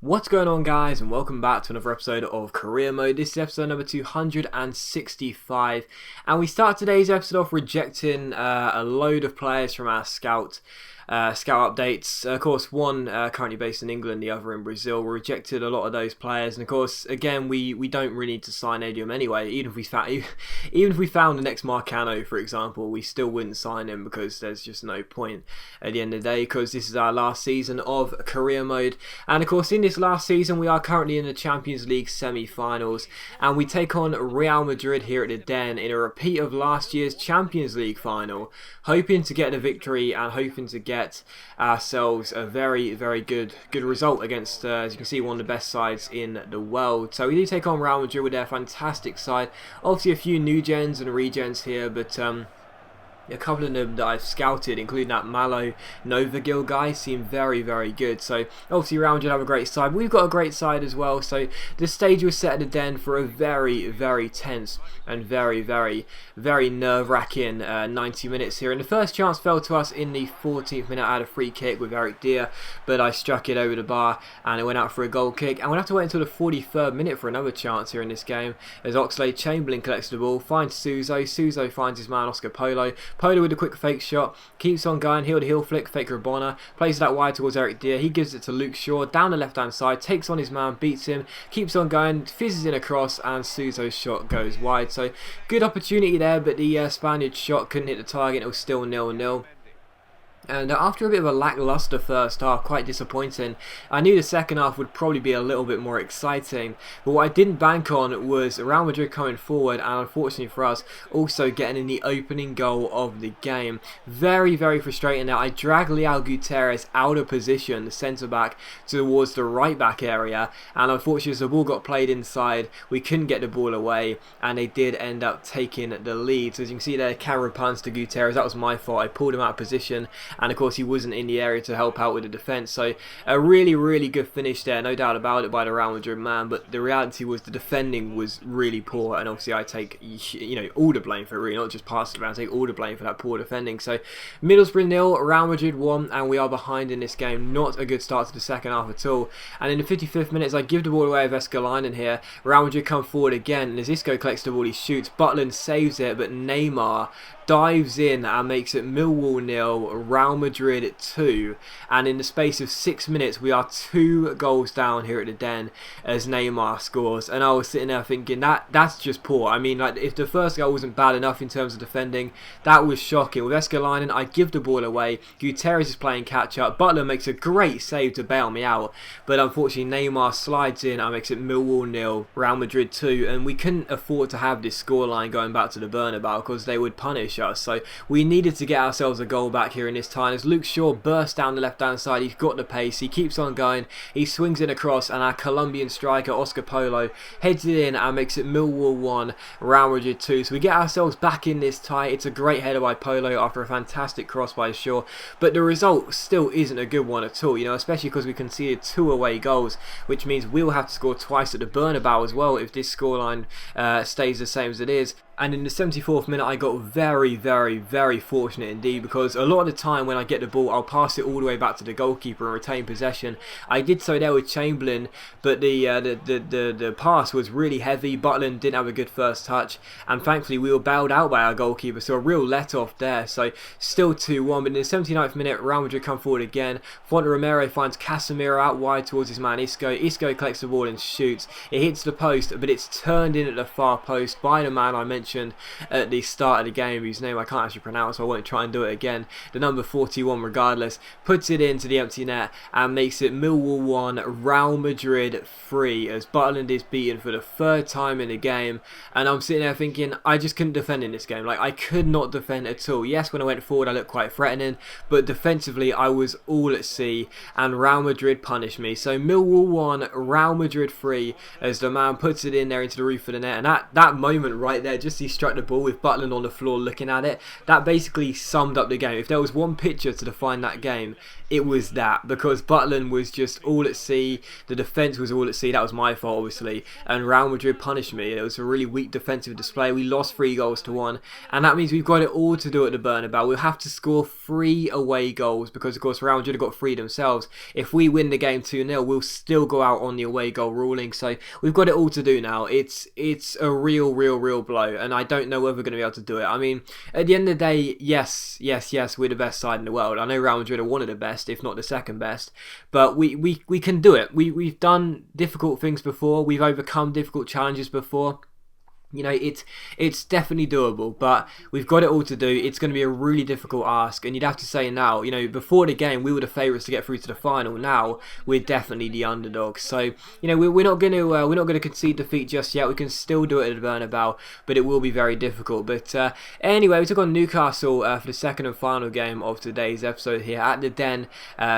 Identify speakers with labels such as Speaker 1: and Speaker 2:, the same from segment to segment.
Speaker 1: What's going on, guys, and welcome back to another episode of Career Mode. This is episode number 265, and we start today's episode off rejecting a load of players from our scout updates. Of course, one currently based in England, the other in Brazil. We rejected a lot of those players, and of course, again, we don't really need to sign any of them anyway. Even if we found the next Marcano, for example, we still wouldn't sign him because there's just no point at the end of the day, because this is our last season of Career Mode. And of course, in this last season, we are currently in the Champions League semi-finals, and we take on Real Madrid here at the Den in a repeat of last year's Champions League final, hoping to get a victory and hoping to get ourselves a very, very good result against, as you can see, one of the best sides in the world. So we do take on Real Madrid with their fantastic side. Obviously, a few new gens and regens here, but a couple of them that I've scouted, including that Malo Novagil guy, seem very, very good. So obviously Real Madrid have a great side. We've got a great side as well. So the stage was set at the Den for a very, very tense and very, very, very nerve-wracking 90 minutes here. And the first chance fell to us in the 14th minute. I had a free kick with Eric Dier, but I struck it over the bar and it went out for a goal kick. And we'll have to wait until the 43rd minute for another chance here in this game, as Oxlade-Chamberlain collects the ball, finds Suso. Suso finds his man Oscar Polo. Polo with a quick fake shot, keeps on going, heel to heel flick, fake Rabona, plays that wide towards Eric Dier. He gives it to Luke Shaw down the left hand side, takes on his man, beats him, keeps on going, fizzes in a cross, and Suso's shot goes wide. So good opportunity there, but the Spaniard's shot couldn't hit the target. It was still 0-0. And after a bit of a lackluster first half, quite disappointing, I knew the second half would probably be a little bit more exciting. But what I didn't bank on was Real Madrid coming forward, and unfortunately for us, also getting in the opening goal of the game. Very, very frustrating now. I dragged Leal Gutierrez out of position, the centre-back, towards the right-back area. And unfortunately, as the ball got played inside, we couldn't get the ball away, and they did end up taking the lead. So as you can see there, camera puns to Gutierrez. That was my fault. I pulled him out of position. And of course he wasn't in the area to help out with the defence. So a really, really good finish there, no doubt about it, by the Real Madrid man. But the reality was the defending was really poor, and obviously I take all the blame for it, really, not just pass it around. I take all the blame for that poor defending. So Middlesbrough 0, Real Madrid 1, and we are behind in this game. Not a good start to the second half at all. And in the 55th minute, I give the ball away with Escalainen here. Real Madrid come forward again, and as Isco collects the ball, he shoots. Butland saves it, but Neymar dives in and makes it Millwall 0, Real Madrid 2, and in the space of 6 minutes we are 2 goals down here at the Den as Neymar scores. And I was sitting there thinking that's just poor. I mean, like, if the first goal wasn't bad enough in terms of defending, that was shocking. With Escalainen, I give the ball away, Gutierrez is playing catch up, Butler makes a great save to bail me out, but unfortunately Neymar slides in and makes it Millwall 0, Real Madrid 2, and we couldn't afford to have this scoreline going back to the Bernabeu because they would punish us. So we needed to get ourselves a goal back here in this time, as Luke Shaw bursts down the left hand side. He's got the pace, he keeps on going, he swings it across, and our Colombian striker Oscar Polo heads it in and makes it Millwall 1, Real Madrid 2. So we get ourselves back in this tie. It's a great header by Polo after a fantastic cross by Shaw, but the result still isn't a good one at all, especially because we conceded 2 away goals, which means we'll have to score twice at the Bernabeu as well if this scoreline stays the same as it is. And in the 74th minute, I got very, very, very fortunate indeed, because a lot of the time when I get the ball, I'll pass it all the way back to the goalkeeper and retain possession. I did so there with Chamberlain, but the pass was really heavy. Butland didn't have a good first touch, and thankfully we were bailed out by our goalkeeper, so a real let-off there. So still 2-1, but in the 79th minute, Real Madrid come forward again. Fonte Romero finds Casemiro out wide towards his man Isco. Isco collects the ball and shoots. It hits the post, but it's turned in at the far post by the man I mentioned at the start of the game, whose name I can't actually pronounce, so I won't try and do it again. The number 41 regardless, puts it into the empty net and makes it Millwall 1, Real Madrid 3, as Butland is beaten for the 3rd time in the game. And I'm sitting there thinking, I just couldn't defend in this game. Like, I could not defend at all. Yes, when I went forward I looked quite threatening, but defensively I was all at sea, and Real Madrid punished me. So Millwall 1, Real Madrid 3, as the man puts it in there into the roof of the net. And that moment right there, just he struck the ball with Butland on the floor looking looking at it, that basically summed up the game. If there was one picture to define that game, it was that, because Butland was just all at sea, the defence was all at sea. That was my fault, obviously, and Real Madrid punished me. It was a really weak defensive display. We lost 3-1, and that means we've got it all to do at the Bernabeu. We'll have to score 3 away goals, because of course Real Madrid have got 3 themselves. If we win the game 2-0, we'll still go out on the away goal ruling, so we've got it all to do now. It's a real blow, and I don't know whether we're going to be able to do it. I mean, at the end of the day, yes, we're the best side in the world. I know Real Madrid are one of the best, if not the second best, but we can do it. We've done difficult things before. We've overcome difficult challenges before. You know, it's definitely doable, but we've got it all to do. It's going to be a really difficult ask, and you'd have to say now, you know, before the game we were the favourites to get through to the final. Now we're definitely the underdogs. So, you know, we're not going to concede defeat just yet. We can still do it at the Bernabeu, but it will be very difficult. But anyway, we took on Newcastle for the second and final game of today's episode here at the Den.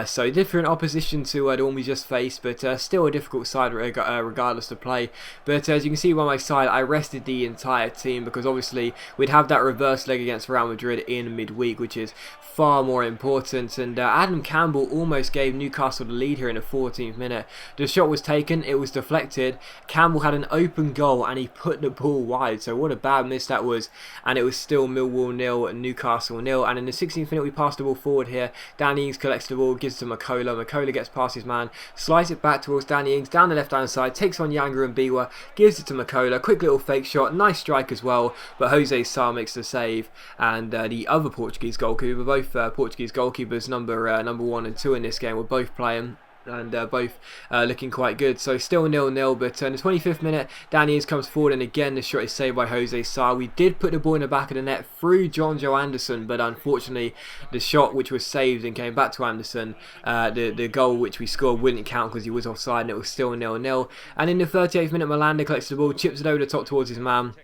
Speaker 1: So different opposition to the one we just faced, but still a difficult side regardless to play. But as you can see by my side, I rested the entire team, because obviously we'd have that reverse leg against Real Madrid in midweek, which is far more important. And Adam Campbell almost gave Newcastle the lead here in the 14th minute. The shot was taken, it was deflected. Campbell had an open goal and he put the ball wide, so what a bad miss that was. And it was still Millwall 0 and Newcastle 0. And in the 16th minute we passed the ball forward here. Danny Ings collects the ball, gives it to Makola. Makola gets past his man, slides it back towards Danny Ings down the left hand side, takes on Yanga and Biwa, gives it to Makola. Quick little fake shot, nice strike as well, but Jose Sá makes the save. And the other Portuguese goalkeeper, both Portuguese goalkeepers, number 1 and 2 in this game, were both playing, and both looking quite good. So still 0-0, but in the 25th minute Danny Ings comes forward, and again the shot is saved by Jose Sá. We did put the ball in the back of the net through John Joe Anderson, but unfortunately the shot which was saved and came back to Anderson, the goal which we scored wouldn't count because he was offside, and it was still 0-0. And in the 38th minute Malanda collects the ball, chips it over the top towards his man.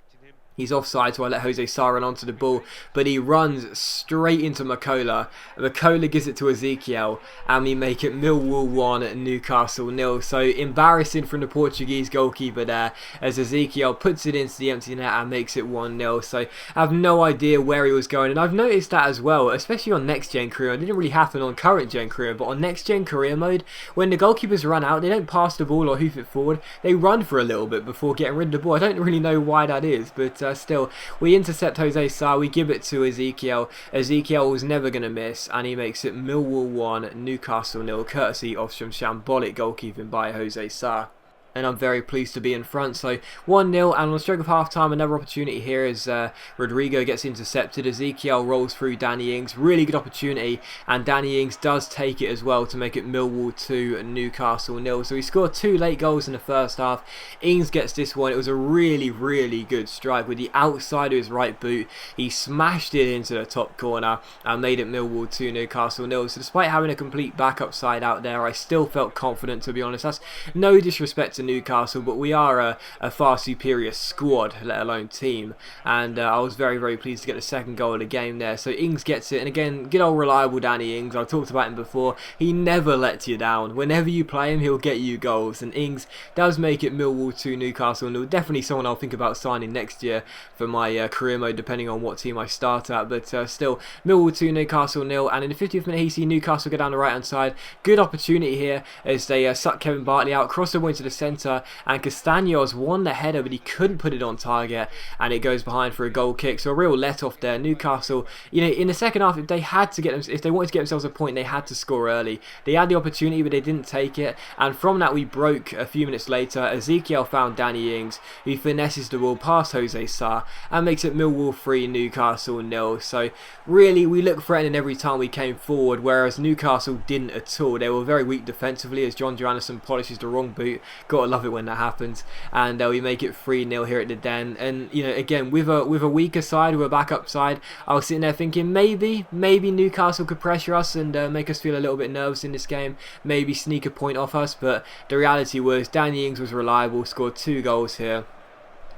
Speaker 1: He's offside, so I let Jose Sá run onto the ball, but he runs straight into Makola. Makola gives it to Ezekiel, and we make it Millwall 1, Newcastle 0. So embarrassing from the Portuguese goalkeeper there, as Ezekiel puts it into the empty net and makes it 1-0. So I have no idea where he was going, and I've noticed that as well, especially on Next Gen Career. It didn't really happen on Current Gen Career, but on Next Gen Career mode, when the goalkeepers run out, they don't pass the ball or hoof it forward. They run for a little bit before getting rid of the ball. I don't really know why that is, but still, we intercept Jose Sá, we give it to Ezekiel. Ezekiel was never going to miss, and he makes it Millwall 1, Newcastle 0, courtesy of some shambolic goalkeeping by Jose Sá. And I'm very pleased to be in front. So 1-0, and on the stroke of half time, another opportunity here as Rodrigo gets intercepted. Ezekiel rolls through Danny Ings, really good opportunity, and Danny Ings does take it as well to make it Millwall 2 and Newcastle 0. So he scored 2 late goals in the first half. Ings gets this one. It was a really good strike with the outside of his right boot. He smashed it into the top corner and made it Millwall 2, Newcastle 0. So despite having a complete backup side out there, I still felt confident, to be honest. That's no disrespect to Newcastle, but we are a far superior squad, let alone team, and I was very pleased to get the second goal of the game there. So Ings gets it, and again, good old reliable Danny Ings. I've talked about him before. He never lets you down. Whenever you play him, he'll get you goals, and Ings does make it Millwall 2, Newcastle, and definitely someone I'll think about signing next year for my career mode, depending on what team I start at. But still, Millwall 2, Newcastle 0, and in the 50th minute, he sees Newcastle go down the right hand side. Good opportunity here as they suck Kevin Bartley out, cross the ball into the centre, and Castaños won the header, but he couldn't put it on target, and it goes behind for a goal kick. So a real let off there. Newcastle, you know, in the second half, if they wanted to get themselves a point, they had to score early. They had the opportunity, but they didn't take it, and from that we broke a few minutes later. Ezekiel found Danny Ings, who finesses the ball past Jose Sá and makes it Millwall 3, Newcastle 0. So really, we looked threatening every time we came forward, whereas Newcastle didn't at all. They were very weak defensively as John Johannesson polishes the wrong boot. Gotta love it when that happens, and we make it 3-0 here at the Den. And you know, again, with a weaker side, with a backup side, I was sitting there thinking maybe Newcastle could pressure us and make us feel a little bit nervous in this game, maybe sneak a point off us, but the reality was Danny Ings was reliable, scored 2 goals here.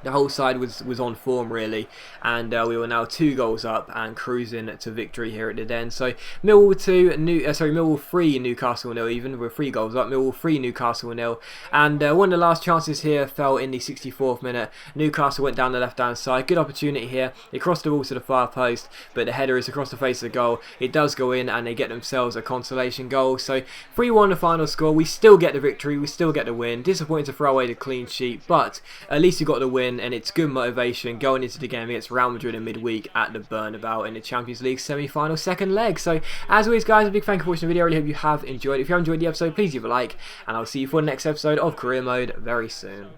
Speaker 1: The whole side was on form really, and we were now 2 goals up and cruising to victory here at the end. So Millwall 3, Newcastle 0. Even we're 3 goals up. Millwall 3, Newcastle 0. And one of the last chances here fell in the 64th minute. Newcastle went down the left hand side. Good opportunity here. They crossed the ball to the far post, but the header is across the face of the goal. It does go in, and they get themselves a consolation goal. So 3-1 the final score. We still get the victory. We still get the win. Disappointing to throw away the clean sheet, but at least we got the win. And it's good motivation going into the game against Real Madrid in midweek at the Bernabeu in the Champions League semi-final second leg. So as always guys, a big thank you for watching the video. I really hope you have enjoyed. If you have enjoyed the episode, please leave a like, and I'll see you for the next episode of Career Mode very soon.